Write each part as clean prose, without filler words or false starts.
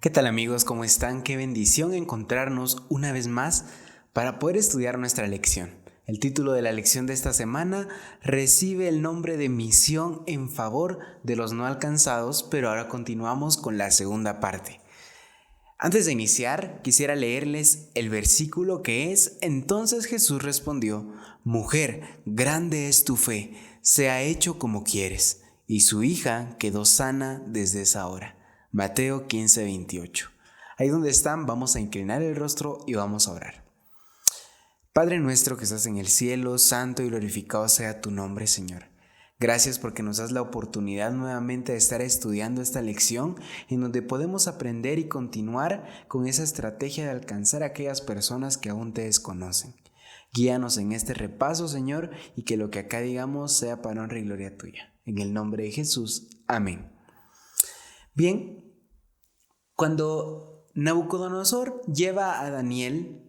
¿Qué tal amigos? ¿Cómo están? Qué bendición encontrarnos una vez más para poder estudiar nuestra lección. El título de la lección de esta semana recibe el nombre de Misión en favor de los no alcanzados, pero ahora continuamos con la segunda parte. Antes de iniciar, quisiera leerles el versículo que es: Entonces Jesús respondió: Mujer, grande es tu fe, sea hecho como quieres. Y su hija quedó sana desde esa hora. Mateo 15:28. Ahí donde están, vamos a inclinar el rostro y vamos a orar. Padre nuestro que estás en el cielo, santo y glorificado sea tu nombre, Señor. Gracias porque nos das la oportunidad nuevamente de estar estudiando esta lección en donde podemos aprender y continuar con esa estrategia de alcanzar a aquellas personas que aún te desconocen. Guíanos en este repaso, Señor, y que lo que acá digamos sea para honra y gloria tuya. En el nombre de Jesús. Amén. Bien, cuando Nabucodonosor lleva a Daniel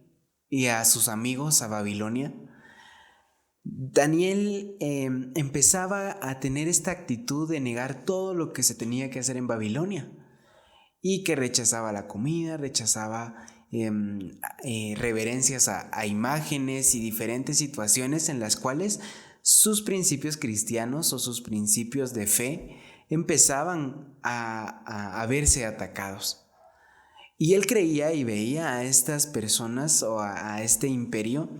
y a sus amigos a Babilonia, Daniel empezaba a tener esta actitud de negar todo lo que se tenía que hacer en Babilonia y que rechazaba la comida, rechazaba reverencias a imágenes y diferentes situaciones en las cuales sus principios cristianos o sus principios de fe empezaban a verse atacados. Y él creía y veía a estas personas o a este imperio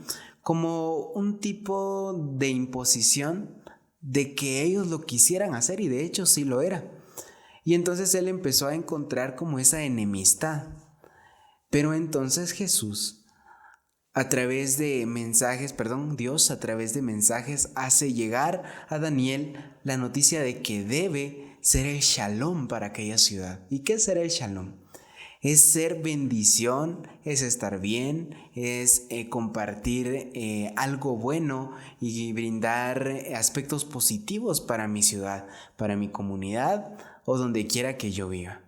como un tipo de imposición de que ellos lo quisieran hacer, y de hecho sí lo era. Y entonces él empezó a encontrar como esa enemistad. Pero entonces Jesús, Dios a través de mensajes hace llegar a Daniel la noticia de que debe ser el shalom para aquella ciudad. ¿Y qué será el shalom? Es ser bendición, es estar bien, es compartir algo bueno y brindar aspectos positivos para mi ciudad, para mi comunidad o donde quiera que yo viva.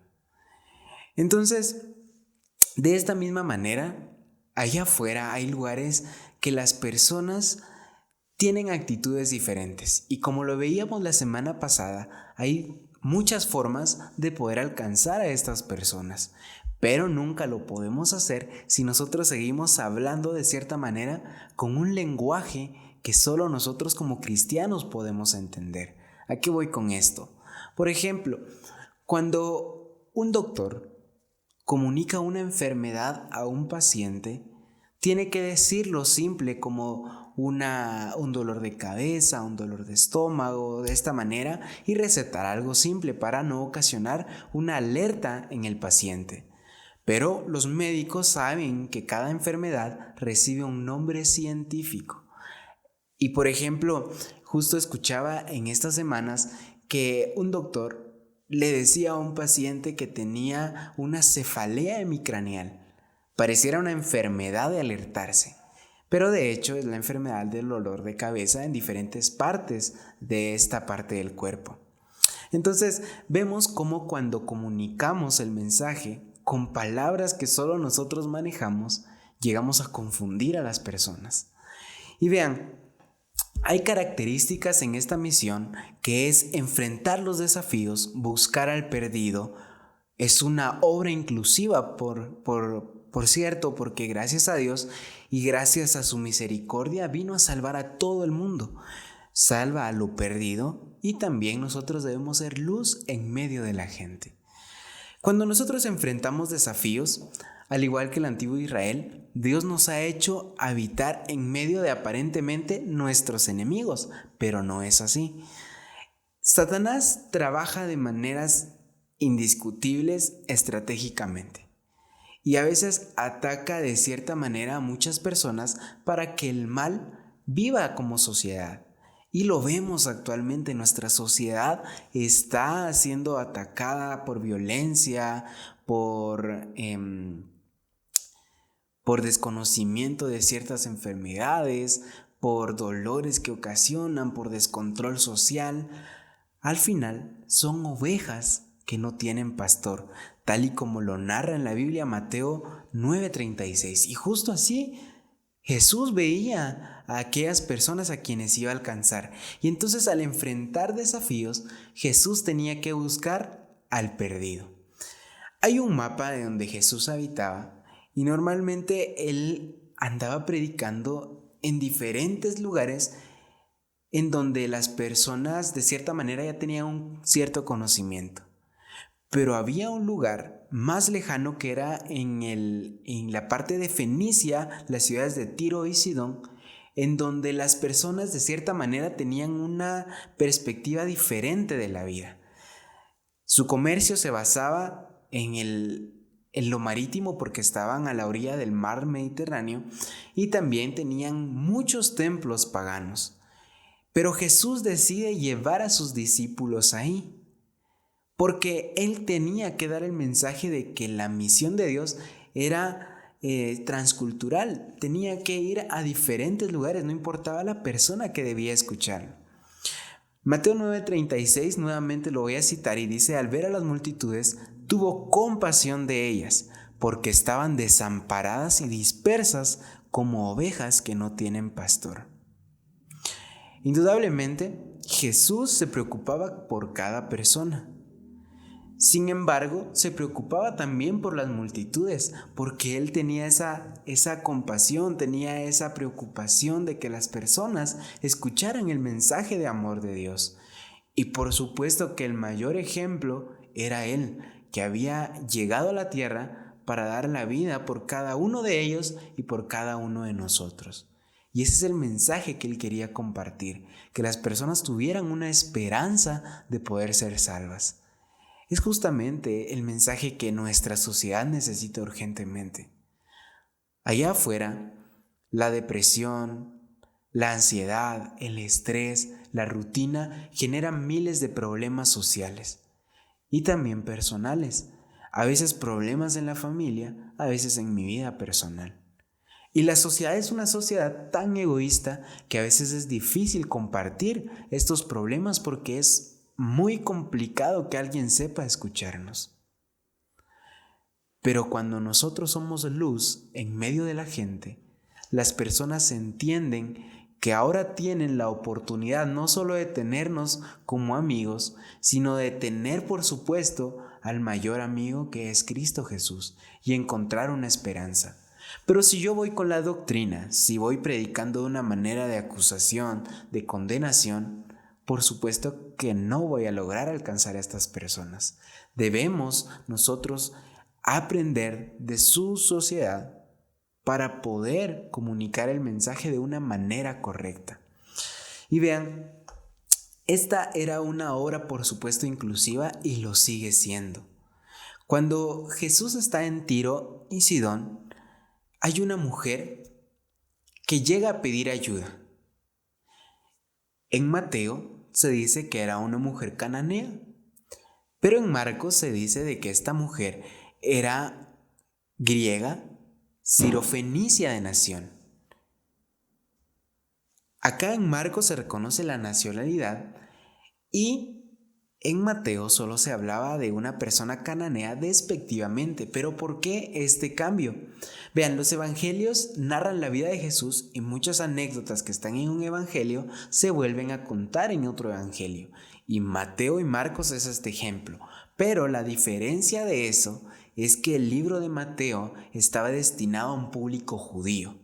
Entonces, de esta misma manera, allá afuera hay lugares que las personas tienen actitudes diferentes, y como lo veíamos la semana pasada, hay muchas formas de poder alcanzar a estas personas. Pero nunca lo podemos hacer si nosotros seguimos hablando de cierta manera con un lenguaje que solo nosotros como cristianos podemos entender. ¿A qué voy con esto? Por ejemplo, cuando un doctor comunica una enfermedad a un paciente, tiene que decirlo simple como un dolor de cabeza, un dolor de estómago, de esta manera, y recetar algo simple para no ocasionar una alerta en el paciente. Pero los médicos saben que cada enfermedad recibe un nombre científico. Y por ejemplo, justo escuchaba en estas semanas que un doctor le decía a un paciente que tenía una cefalea hemicraneal. Pareciera una enfermedad de alertarse, pero de hecho es la enfermedad del dolor de cabeza en diferentes partes de esta parte del cuerpo. Entonces vemos cómo cuando comunicamos el mensaje con palabras que solo nosotros manejamos, llegamos a confundir a las personas. Y vean, hay características en esta misión que es enfrentar los desafíos, buscar al perdido. Es una obra inclusiva, por cierto, porque gracias a Dios y gracias a su misericordia vino a salvar a todo el mundo. Salva a lo perdido, y también nosotros debemos ser luz en medio de la gente. Cuando nosotros enfrentamos desafíos, al igual que el antiguo Israel, Dios nos ha hecho habitar en medio de aparentemente nuestros enemigos, pero no es así. Satanás trabaja de maneras indiscutibles estratégicamente, y a veces ataca de cierta manera a muchas personas para que el mal viva como sociedad. Y lo vemos actualmente, nuestra sociedad está siendo atacada por violencia, por desconocimiento de ciertas enfermedades, por dolores que ocasionan, por descontrol social. Al final son ovejas que no tienen pastor, tal y como lo narra en la Biblia Mateo 9:36. Y justo así Jesús veía a aquellas personas a quienes iba a alcanzar. Y entonces, al enfrentar desafíos, Jesús tenía que buscar al perdido. Hay un mapa de donde Jesús habitaba y normalmente él andaba predicando en diferentes lugares en donde las personas de cierta manera ya tenían un cierto conocimiento. Pero había un lugar más lejano que era en la parte de Fenicia, las ciudades de Tiro y Sidón, en donde las personas de cierta manera tenían una perspectiva diferente de la vida. Su comercio se basaba en lo marítimo porque estaban a la orilla del mar Mediterráneo y también tenían muchos templos paganos. Pero Jesús decide llevar a sus discípulos ahí, porque él tenía que dar el mensaje de que la misión de Dios era transcultural, tenía que ir a diferentes lugares, no importaba la persona que debía escuchar. Mateo 9:36 nuevamente lo voy a citar y dice: al ver a las multitudes, tuvo compasión de ellas, porque estaban desamparadas y dispersas como ovejas que no tienen pastor. Indudablemente, Jesús se preocupaba por cada persona. Sin embargo, se preocupaba también por las multitudes, porque él tenía esa compasión, tenía esa preocupación de que las personas escucharan el mensaje de amor de Dios. Y por supuesto que el mayor ejemplo era él, que había llegado a la tierra para dar la vida por cada uno de ellos y por cada uno de nosotros. Y ese es el mensaje que él quería compartir, que las personas tuvieran una esperanza de poder ser salvas. Es justamente el mensaje que nuestra sociedad necesita urgentemente. Allá afuera, la depresión, la ansiedad, el estrés, la rutina generan miles de problemas sociales y también personales. A veces problemas en la familia, a veces en mi vida personal. Y la sociedad es una sociedad tan egoísta que a veces es difícil compartir estos problemas porque es muy complicado que alguien sepa escucharnos. Pero cuando nosotros somos luz en medio de la gente, las personas entienden que ahora tienen la oportunidad no solo de tenernos como amigos, sino de tener, por supuesto, al mayor amigo que es Cristo Jesús y encontrar una esperanza. Pero si yo voy con la doctrina, si voy predicando de una manera de acusación, de condenación, por supuesto que no voy a lograr alcanzar a estas personas. Debemos nosotros aprender de su sociedad para poder comunicar el mensaje de una manera correcta. Y vean, esta era una obra por supuesto inclusiva y lo sigue siendo. Cuando Jesús está en Tiro y Sidón, hay una mujer que llega a pedir ayuda. En Mateo se dice que era una mujer cananea, pero en Marcos se dice de que esta mujer era griega, sirofenicia de nación. Acá en Marcos se reconoce la nacionalidad y en Mateo solo se hablaba de una persona cananea despectivamente. ¿Pero por qué este cambio? Vean, los evangelios narran la vida de Jesús y muchas anécdotas que están en un evangelio se vuelven a contar en otro evangelio. Y Mateo y Marcos es este ejemplo. Pero la diferencia de eso es que el libro de Mateo estaba destinado a un público judío.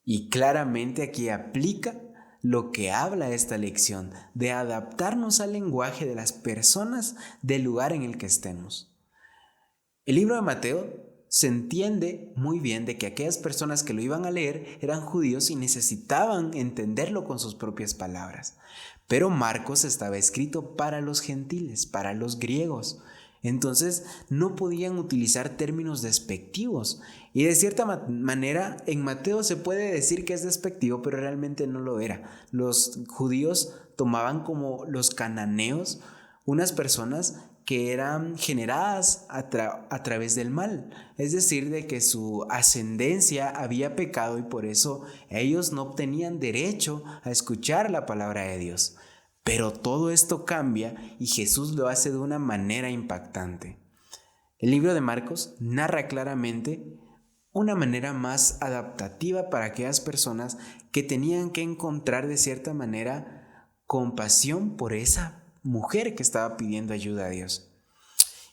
Y claramente aquí aplica lo que habla esta lección, de adaptarnos al lenguaje de las personas del lugar en el que estemos. El libro de Mateo se entiende muy bien de que aquellas personas que lo iban a leer eran judíos y necesitaban entenderlo con sus propias palabras. Pero Marcos estaba escrito para los gentiles, para los griegos. Entonces no podían utilizar términos despectivos. Y de cierta manera en Mateo se puede decir que es despectivo, pero realmente no lo era. Los judíos tomaban como los cananeos unas personas que eran generadas a través del mal. Es decir, de que su ascendencia había pecado y por eso ellos no obtenían derecho a escuchar la palabra de Dios. Pero todo esto cambia y Jesús lo hace de una manera impactante. El libro de Marcos narra claramente una manera más adaptativa para aquellas personas que tenían que encontrar de cierta manera compasión por esa mujer que estaba pidiendo ayuda a Dios.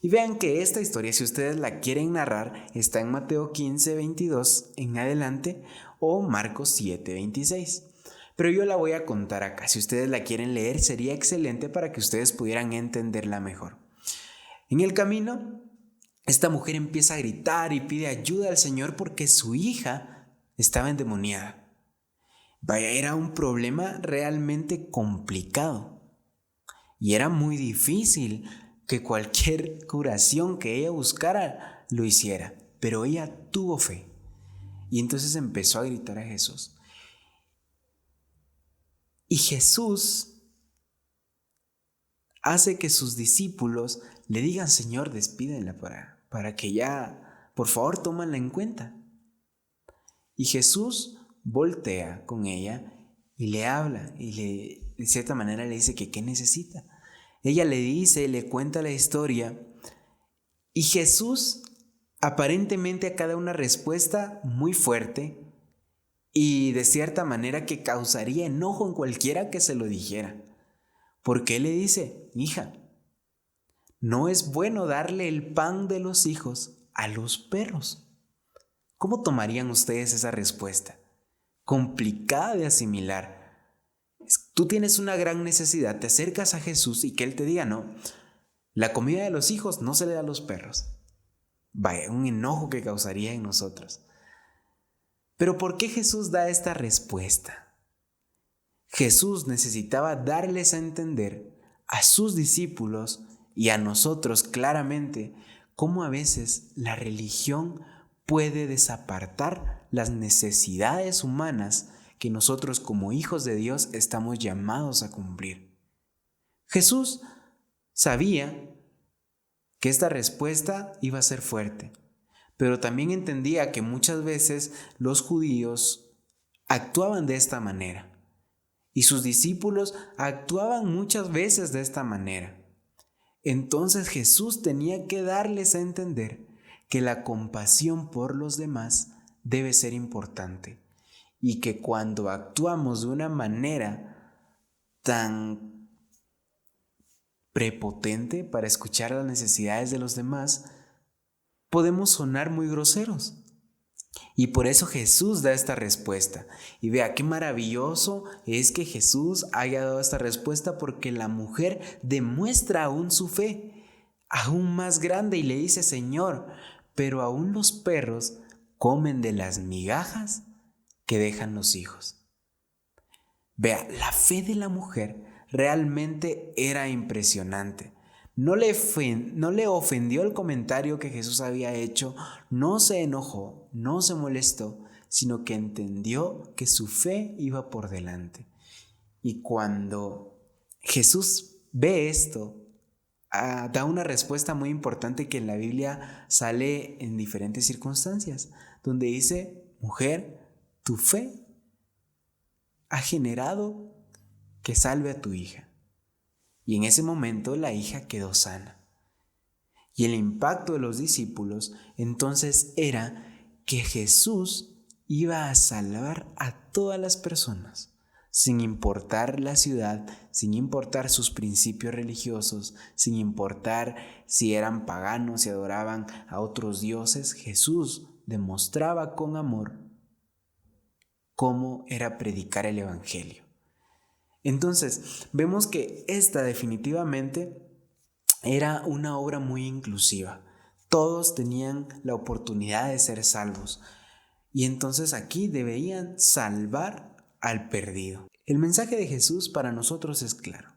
Y vean que esta historia, si ustedes la quieren narrar, está en Mateo 15:22 en adelante o Marcos 7:26. Pero yo la voy a contar acá. Si ustedes la quieren leer, sería excelente para que ustedes pudieran entenderla mejor. En el camino, esta mujer empieza a gritar y pide ayuda al Señor porque su hija estaba endemoniada. Vaya, era un problema realmente complicado y era muy difícil que cualquier curación que ella buscara lo hiciera, pero ella tuvo fe y entonces empezó a gritar a Jesús. Y Jesús hace que sus discípulos le digan: Señor, despídenla para que ya, por favor, tómanla en cuenta. Y Jesús voltea con ella y le habla y de cierta manera le dice que qué necesita. Ella le cuenta la historia y Jesús aparentemente acá da una respuesta muy fuerte y de cierta manera que causaría enojo en cualquiera que se lo dijera. Porque él le dice: hija, no es bueno darle el pan de los hijos a los perros. ¿Cómo tomarían ustedes esa respuesta? Complicada de asimilar. Tú tienes una gran necesidad, te acercas a Jesús y que Él te diga: no, la comida de los hijos no se le da a los perros. Vaya, un enojo que causaría en nosotros. Pero ¿por qué Jesús da esta respuesta? Jesús necesitaba darles a entender a sus discípulos y a nosotros claramente cómo a veces la religión puede desapartar las necesidades humanas que nosotros como hijos de Dios estamos llamados a cumplir. Jesús sabía que esta respuesta iba a ser fuerte, pero también entendía que muchas veces los judíos actuaban de esta manera y sus discípulos actuaban muchas veces de esta manera. Entonces Jesús tenía que darles a entender que la compasión por los demás debe ser importante y que cuando actuamos de una manera tan prepotente para escuchar las necesidades de los demás, podemos sonar muy groseros. Y por eso Jesús da esta respuesta. Y vea qué maravilloso es que Jesús haya dado esta respuesta, porque la mujer demuestra aún su fe, aún más grande, y le dice: Señor, pero aún los perros comen de las migajas que dejan los hijos. Vea, la fe de la mujer realmente era impresionante. No le ofendió el comentario que Jesús había hecho, no se enojó, no se molestó, sino que entendió que su fe iba por delante. Y cuando Jesús ve esto, da una respuesta muy importante que en la Biblia sale en diferentes circunstancias, donde dice: mujer, tu fe ha generado que salve a tu hija. Y en ese momento la hija quedó sana. Y el impacto de los discípulos entonces era que Jesús iba a salvar a todas las personas, sin importar la ciudad, sin importar sus principios religiosos, sin importar si eran paganos, si adoraban a otros dioses. Jesús demostraba con amor cómo era predicar el evangelio. Entonces, vemos que esta definitivamente era una obra muy inclusiva. Todos tenían la oportunidad de ser salvos. Y entonces aquí debían salvar al perdido. El mensaje de Jesús para nosotros es claro: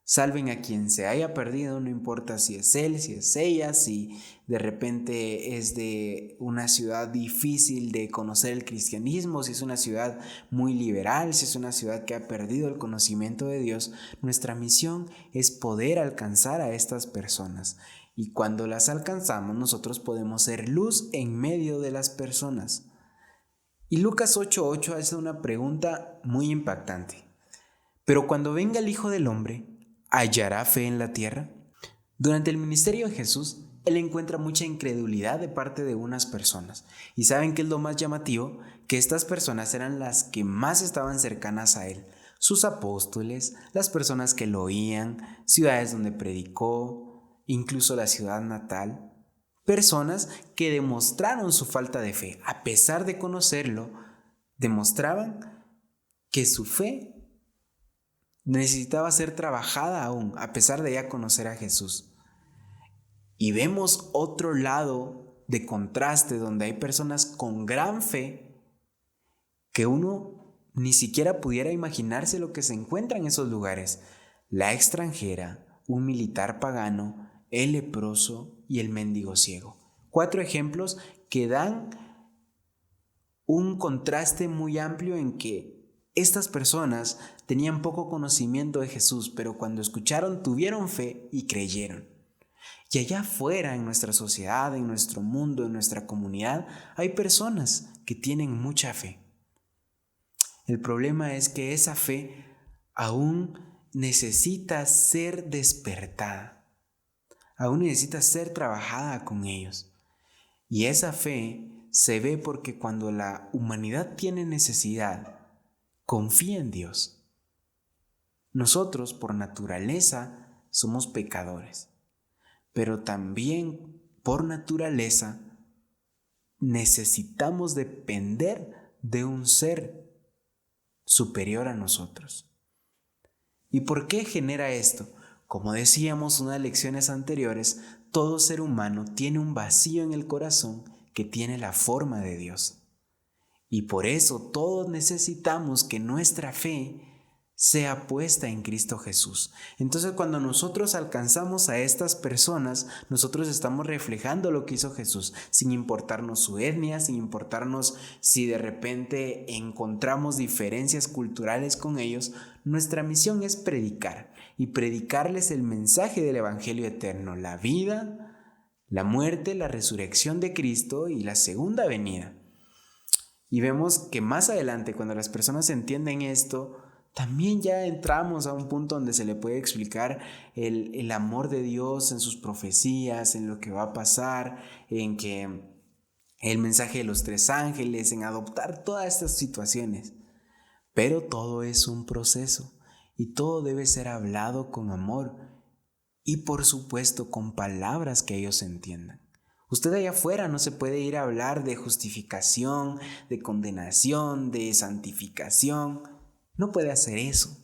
salven a quien se haya perdido, no importa si es él, si es ella, si de repente es de una ciudad difícil de conocer el cristianismo, si es una ciudad muy liberal, si es una ciudad que ha perdido el conocimiento de Dios. Nuestra misión es poder alcanzar a estas personas. Y cuando las alcanzamos, nosotros podemos ser luz en medio de las personas. Y Lucas 8:8 hace una pregunta muy impactante: pero cuando venga el Hijo del Hombre, ¿hallará fe en la tierra? Durante el ministerio de Jesús, Él encuentra mucha incredulidad de parte de unas personas. ¿Y saben qué es lo más llamativo? Que estas personas eran las que más estaban cercanas a Él. Sus apóstoles, las personas que lo oían, ciudades donde predicó. incluso la ciudad natal, personas que demostraron su falta de fe. A pesar de conocerlo, demostraban que su fe necesitaba ser trabajada aún, a pesar de ya conocer a Jesús. Y vemos otro lado de contraste donde hay personas con gran fe que uno ni siquiera pudiera imaginarse lo que se encuentra en esos lugares. La extranjera, un militar pagano, el leproso y el mendigo ciego. 4 ejemplos que dan un contraste muy amplio en que estas personas tenían poco conocimiento de Jesús, pero cuando escucharon tuvieron fe y creyeron. Y allá afuera, en nuestra sociedad, en nuestro mundo, en nuestra comunidad, hay personas que tienen mucha fe. El problema es que esa fe aún necesita ser despertada, aún necesita ser trabajada con ellos. Y esa fe se ve porque cuando la humanidad tiene necesidad, confía en Dios. Nosotros, por naturaleza, somos pecadores, pero también por naturaleza necesitamos depender de un ser superior a nosotros. ¿Y por qué genera esto? Como decíamos en unas lecciones anteriores, todo ser humano tiene un vacío en el corazón que tiene la forma de Dios. Y por eso todos necesitamos que nuestra fe sea puesta en Cristo Jesús. Entonces, cuando nosotros alcanzamos a estas personas, nosotros estamos reflejando lo que hizo Jesús, sin importarnos su etnia, sin importarnos si de repente encontramos diferencias culturales con ellos. Nuestra misión es predicar y predicarles el mensaje del Evangelio eterno, la vida, la muerte, la resurrección de Cristo y la segunda venida. Y vemos que más adelante, cuando las personas entienden esto, también ya entramos a un punto donde se le puede explicar el amor de Dios en sus profecías, en lo que va a pasar, en que el mensaje de los 3 ángeles, en adoptar todas estas situaciones. Pero todo es un proceso y todo debe ser hablado con amor y por supuesto con palabras que ellos entiendan. Usted allá afuera no se puede ir a hablar de justificación, de condenación, de santificación. No puede hacer eso.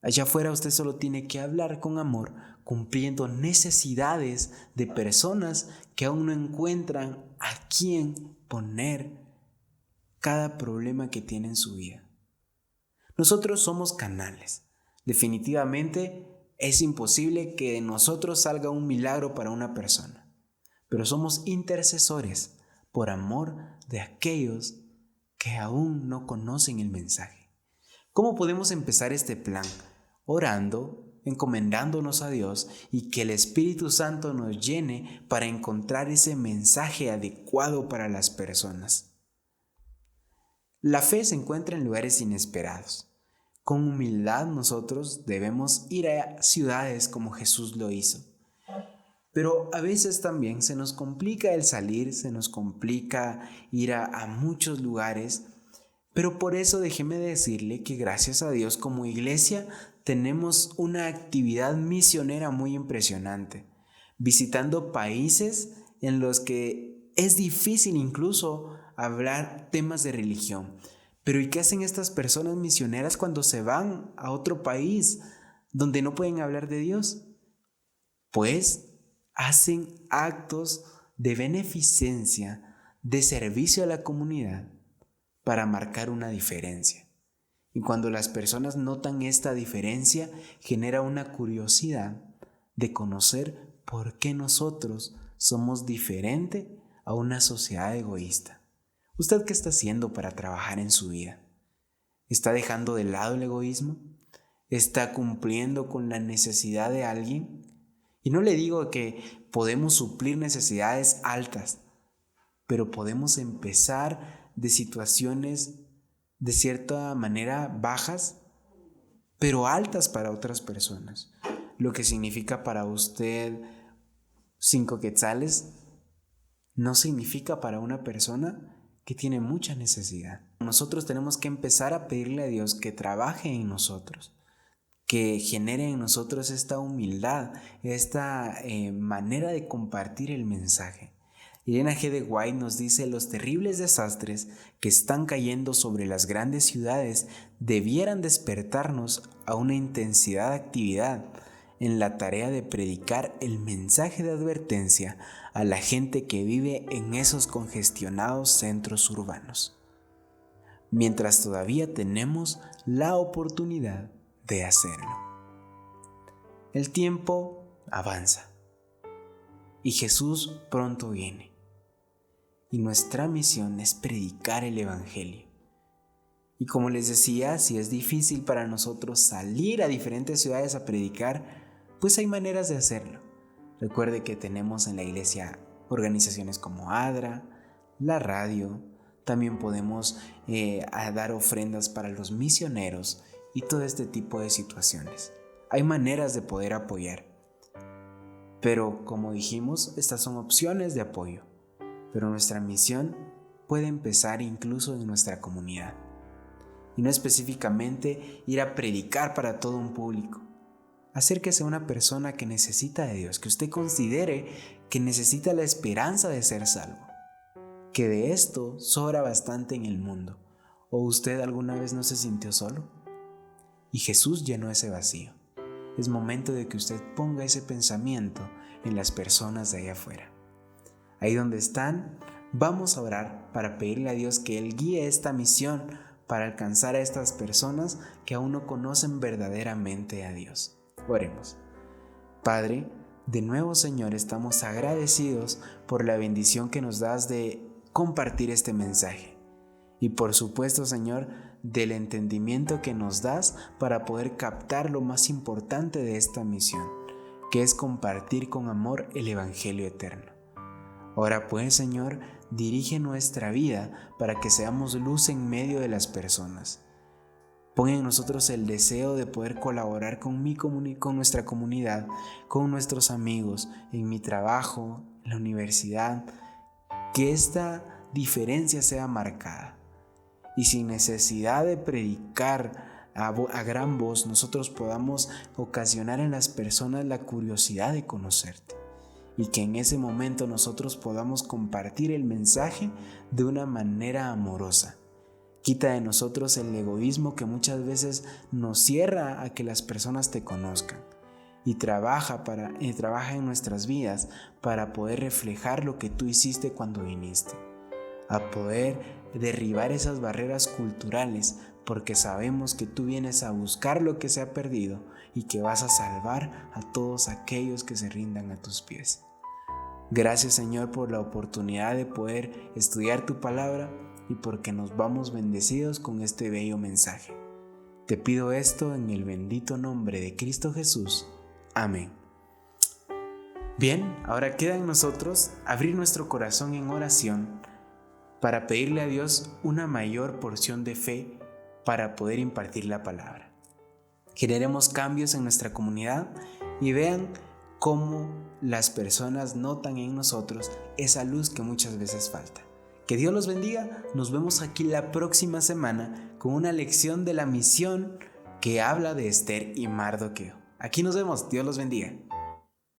Allá afuera usted solo tiene que hablar con amor, cumpliendo necesidades de personas que aún no encuentran a quién poner cada problema que tiene en su vida. Nosotros somos canales. Definitivamente es imposible que de nosotros salga un milagro para una persona, pero somos intercesores por amor de aquellos que aún no conocen el mensaje. ¿Cómo podemos empezar este plan? Orando, encomendándonos a Dios y que el Espíritu Santo nos llene para encontrar ese mensaje adecuado para las personas. La fe se encuentra en lugares inesperados. Con humildad nosotros debemos ir a ciudades como Jesús lo hizo. Pero a veces también se nos complica el salir, se nos complica ir a muchos lugares. Pero por eso déjeme decirle que gracias a Dios como iglesia tenemos una actividad misionera muy impresionante, visitando países en los que es difícil incluso hablar temas de religión. Pero ¿y qué hacen estas personas misioneras cuando se van a otro país donde no pueden hablar de Dios? Pues hacen actos de beneficencia, de servicio a la comunidad, para marcar una diferencia. Y cuando las personas notan esta diferencia, genera una curiosidad de conocer por qué nosotros somos diferentes a una sociedad egoísta. ¿Usted qué está haciendo para trabajar en su vida? ¿Está dejando de lado el egoísmo? ¿Está cumpliendo con la necesidad de alguien? Y no le digo que podemos suplir necesidades altas, pero podemos empezar de situaciones de cierta manera bajas, pero altas para otras personas. Lo que significa para usted 5 quetzales no significa para una persona que tiene mucha necesidad. Nosotros tenemos que empezar a pedirle a Dios que trabaje en nosotros, que genere en nosotros esta humildad, esta manera de compartir el mensaje. Elena G. de White nos dice: los terribles desastres que están cayendo sobre las grandes ciudades debieran despertarnos a una intensidad de actividad en la tarea de predicar el mensaje de advertencia a la gente que vive en esos congestionados centros urbanos, mientras todavía tenemos la oportunidad de hacerlo. El tiempo avanza y Jesús pronto viene, y nuestra misión es predicar el Evangelio. Y como les decía, si es difícil para nosotros salir a diferentes ciudades a predicar, pues hay maneras de hacerlo. Recuerde que tenemos en la iglesia organizaciones como ADRA, la radio, también podemos dar ofrendas para los misioneros y todo este tipo de situaciones. Hay maneras de poder apoyar. Pero como dijimos, estas son opciones de apoyo. Pero nuestra misión puede empezar incluso en nuestra comunidad. Y no específicamente ir a predicar para todo un público. Acérquese a una persona que necesita de Dios, que usted considere que necesita la esperanza de ser salvo. Que de esto sobra bastante en el mundo. ¿O usted alguna vez no se sintió solo? Y Jesús llenó ese vacío. Es momento de que usted ponga ese pensamiento en las personas de allá afuera. Ahí donde están, vamos a orar para pedirle a Dios que Él guíe esta misión para alcanzar a estas personas que aún no conocen verdaderamente a Dios. Oremos. Padre, de nuevo, Señor, estamos agradecidos por la bendición que nos das de compartir este mensaje. Y por supuesto, Señor, del entendimiento que nos das para poder captar lo más importante de esta misión, que es compartir con amor el Evangelio eterno. Ahora pues, Señor, dirige nuestra vida para que seamos luz en medio de las personas. Pon en nosotros el deseo de poder colaborar con nuestra comunidad, con nuestros amigos, en mi trabajo, en la universidad, que esta diferencia sea marcada. Y sin necesidad de predicar a gran voz, nosotros podamos ocasionar en las personas la curiosidad de conocerte. Y que en ese momento nosotros podamos compartir el mensaje de una manera amorosa. Quita de nosotros el egoísmo que muchas veces nos cierra a que las personas te conozcan. Y trabaja en nuestras vidas para poder reflejar lo que tú hiciste cuando viniste. A poder derribar esas barreras culturales, porque sabemos que tú vienes a buscar lo que se ha perdido y que vas a salvar a todos aquellos que se rindan a tus pies. Gracias, Señor, por la oportunidad de poder estudiar tu palabra y porque nos vamos bendecidos con este bello mensaje. Te pido esto en el bendito nombre de Cristo Jesús. Amén. Bien, ahora queda en nosotros abrir nuestro corazón en oración para pedirle a Dios una mayor porción de fe para poder impartir la palabra. Generemos cambios en nuestra comunidad y vean cómo las personas notan en nosotros esa luz que muchas veces falta. Que Dios los bendiga. Nos vemos aquí la próxima semana con una lección de la misión que habla de Esther y Mardoqueo. Aquí nos vemos. Dios los bendiga.